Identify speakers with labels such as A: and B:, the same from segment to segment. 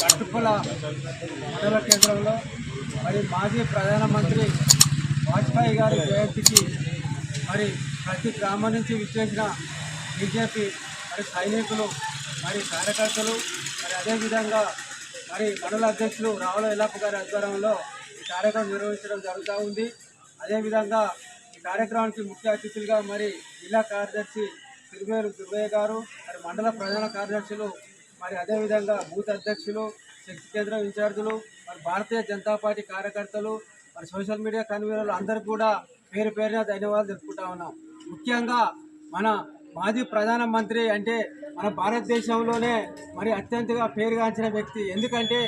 A: కట్టుకుల మండల కేంద్రంలో మరి మాజీ ప్రధానమంత్రి వాజ్పేయి గారి జయంతికి మరి ప్రతి గ్రామం నుంచి విచ్చేసిన బీజేపీ మరి సైనికులు మరి కార్యకర్తలు మరి అదేవిధంగా మరి మండల అధ్యక్షులు రావుల ఎల్లప్ప గారి ఆధ్వర్యంలో ఈ కార్యక్రమం నిర్వహించడం జరుగుతూ ఉంది. అదేవిధంగా ఈ కార్యక్రమానికి ముఖ్య అతిథులుగా మరి జిల్లా కార్యదర్శి తిరువేరు దుర్గయ్య గారు, మరి మండల ప్రధాన కార్యదర్శులు, మరి అదేవిధంగా బూత్ అధ్యక్షులు, శక్తి కేంద్రం ఇన్ఛార్జీలు, మరి భారతీయ జనతా పార్టీ కార్యకర్తలు, మరి సోషల్ మీడియా కన్వీనర్లు అందరికీ కూడా పేరు పేరున ధన్యవాదాలు తెలుపుకుంటా ఉన్నాం. ముఖ్యంగా మన మాజీ ప్రధానమంత్రి అంటే మన భారతదేశంలోనే మరి అత్యంతగా పేరుగాంచిన వ్యక్తి. ఎందుకంటే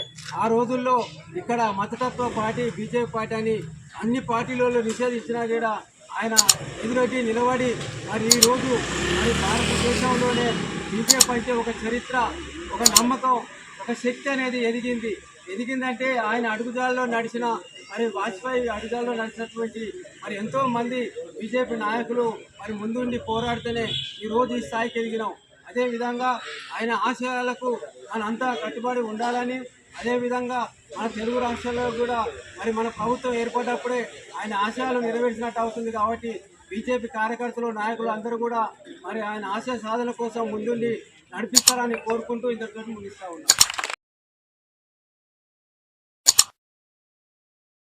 A: ఆ రోజుల్లో ఇక్కడ మతతత్వ పార్టీ బీజేపీ పార్టీ అని అన్ని పార్టీలలో నిషేధించినా కూడా ఆయన ఎదురొడ్డి నిలబడి మరి ఈరోజు మరి భారతదేశంలోనే బీజేపీ అంటే ఒక చరిత్ర, ఒక నమ్మకం, ఒక శక్తి అనేది ఎదిగిందంటే ఆయన అడుగుజాల్లో నడిచిన మరి వాజ్పేయి అడుగుజాల్లో నడిచినటువంటి మరి ఎంతోమంది బీజేపీ నాయకులు మరి ముందుండి పోరాడితేనే ఈరోజు ఈ స్థాయికి ఎదిగినాం. అదేవిధంగా ఆయన ఆశయాలకు మనంతా కట్టుబడి ఉండాలని, అదేవిధంగా మన తెలుగు రాష్ట్రాల్లో కూడా మరి మన ప్రభుత్వం ఏర్పడ్డప్పుడే ఆయన ఆశయాలు నెరవేర్చినట్టు అవుతుంది. కాబట్టి బీజేపీ కార్యకర్తలు నాయకులు అందరూ కూడా మరి ఆయన ఆశయ సాధన కోసం ముందుండి నడిపిస్తారని కోరుకుంటూ ఇంతటితో ముగిస్తూ ఉన్నాం.